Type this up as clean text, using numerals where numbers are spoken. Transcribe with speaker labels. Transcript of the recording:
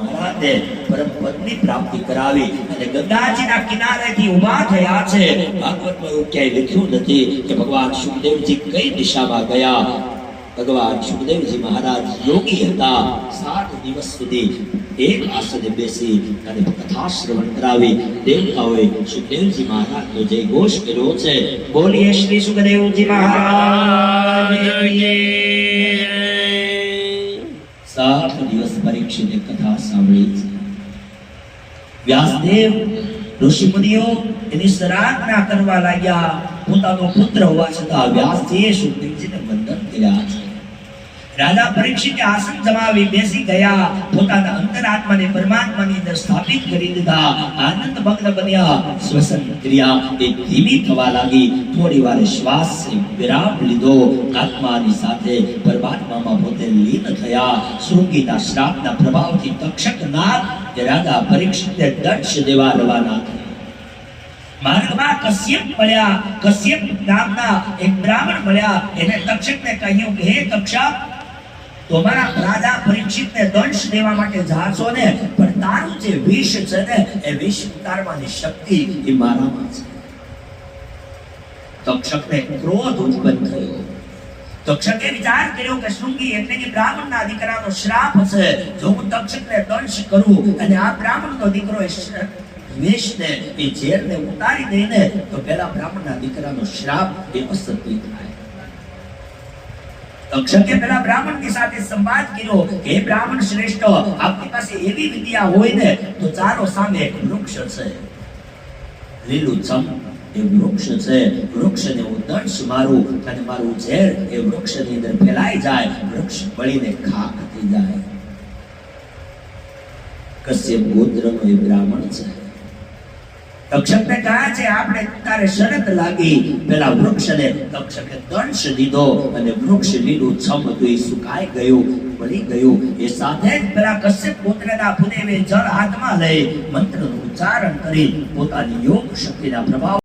Speaker 1: મહારાજે પરમ પદની પ્રાપ્તિ કરાવી અને ગંગાજીના કિનારેથી ઊભા થયા છે. ભાગવતમાં એવું ક્યાંય લખ્યું નથી કે ભગવાન સુખદેવજી કઈ દિશામાં ગયા. ભગવાન સુખદેવજી મહારાજ યોગી હતા. 60 દિવસ સુધી એક આસને બેસી અને કથા શ્રવણ કરાવી. દેવતાઓએ સુખદેવજી મહારાજનો જય ઘોષ કર્યો છે. બોલીએ શ્રી સુખદેવજી મહારાજ જય. 7 દિવસ પરીક્ષિતે કથા સાંભળી છે. વ્યાસદેવ ઋષિમુનિઓ એની સરાહના કરવા લાગ્યા. પોતાનો પુત્ર હોવા છતાં વ્યાસજીએ સુખદેવજીને વંદન કર્યા છે. રાજા પરીક્ષિતે આસન જમાવી બેસી ગયા. પોતાના અંતરાત્માને પરમાત્માની અંદર સ્થાપિત કરી દીધા. આનંદ મગ્ન બન્યા. શ્વસન ક્રિયા એ ધીમી થવા લાગી. થોડી વાર શ્વાસ વિરામ લીધો. આત્માની સાથે પરમાત્મામાં પોતે લીન થયા. શૃંગીના શ્રાપના પ્રભાવથી તક્ષક નાગ એ રાજા પરીક્ષિતને દંશ દેવા રવાના થયા. માર્ગમાં કશ્યપ મળ્યા. કશ્યપ નામના એક બ્રાહ્મણ મળ્યા. એને તક્ષકને કહ્યું કે હે તક્ષક, તમારા રાજા પરીક્ષિતને દંશ દેવા માટે જાશો ને, પણ તારું જે વિષ છે ને એ વિષ ઉતારવાની શક્તિ એ મારામાં છે. તક્ષકને ક્રોધ ઉત્પન્ન થયો. તક્ષકે વિચાર કર્યો કે શૃંગી એટલે કે બ્રાહ્મણના દીકરાનો શ્રાપ છે. જો હું તક્ષકને દંશ કરું અને આ બ્રાહ્મણનો દીકરો વિષને એ ઝેરને ઉતારી દે ને, તો પેલા બ્રાહ્મણના દીકરાનો શ્રાપ એ અસત્ય થાય. તક્ષકે પેલા બ્રાહ્મણની સાથે સંવાદ કર્યો કે બ્રાહ્મણ શ્રેષ્ઠ, આપની પાસે એવી વિદ્યા હોય ને તો ચાલો, સામે એક વૃક્ષ છે, લીલુંછમ એ વૃક્ષ છે. વૃક્ષને હું દંશ મારું અને મારું ઝેર એ વૃક્ષની અંદર ફેલાઈ જાય, વૃક્ષ બળીને ખાક થઈ જાય. કશ્યપ ગોત્રનો એ બ્રાહ્મણ છે. તક્ષકને કહે છે આપણે તારે શરત લાગી. પેલા વૃક્ષને તક્ષકે દંશ દીધો અને વૃક્ષ લીલું છમ હતું એ સુકાઈ ગયું, બળી ગયું. એ સાથે જ પેલા કશ્યપ પુત્રના ભૂદેવે જળ હાથમાં લઈ મંત્રનું ઉચ્ચારણ કરી પોતાની યોગ શક્તિના પ્રભાવ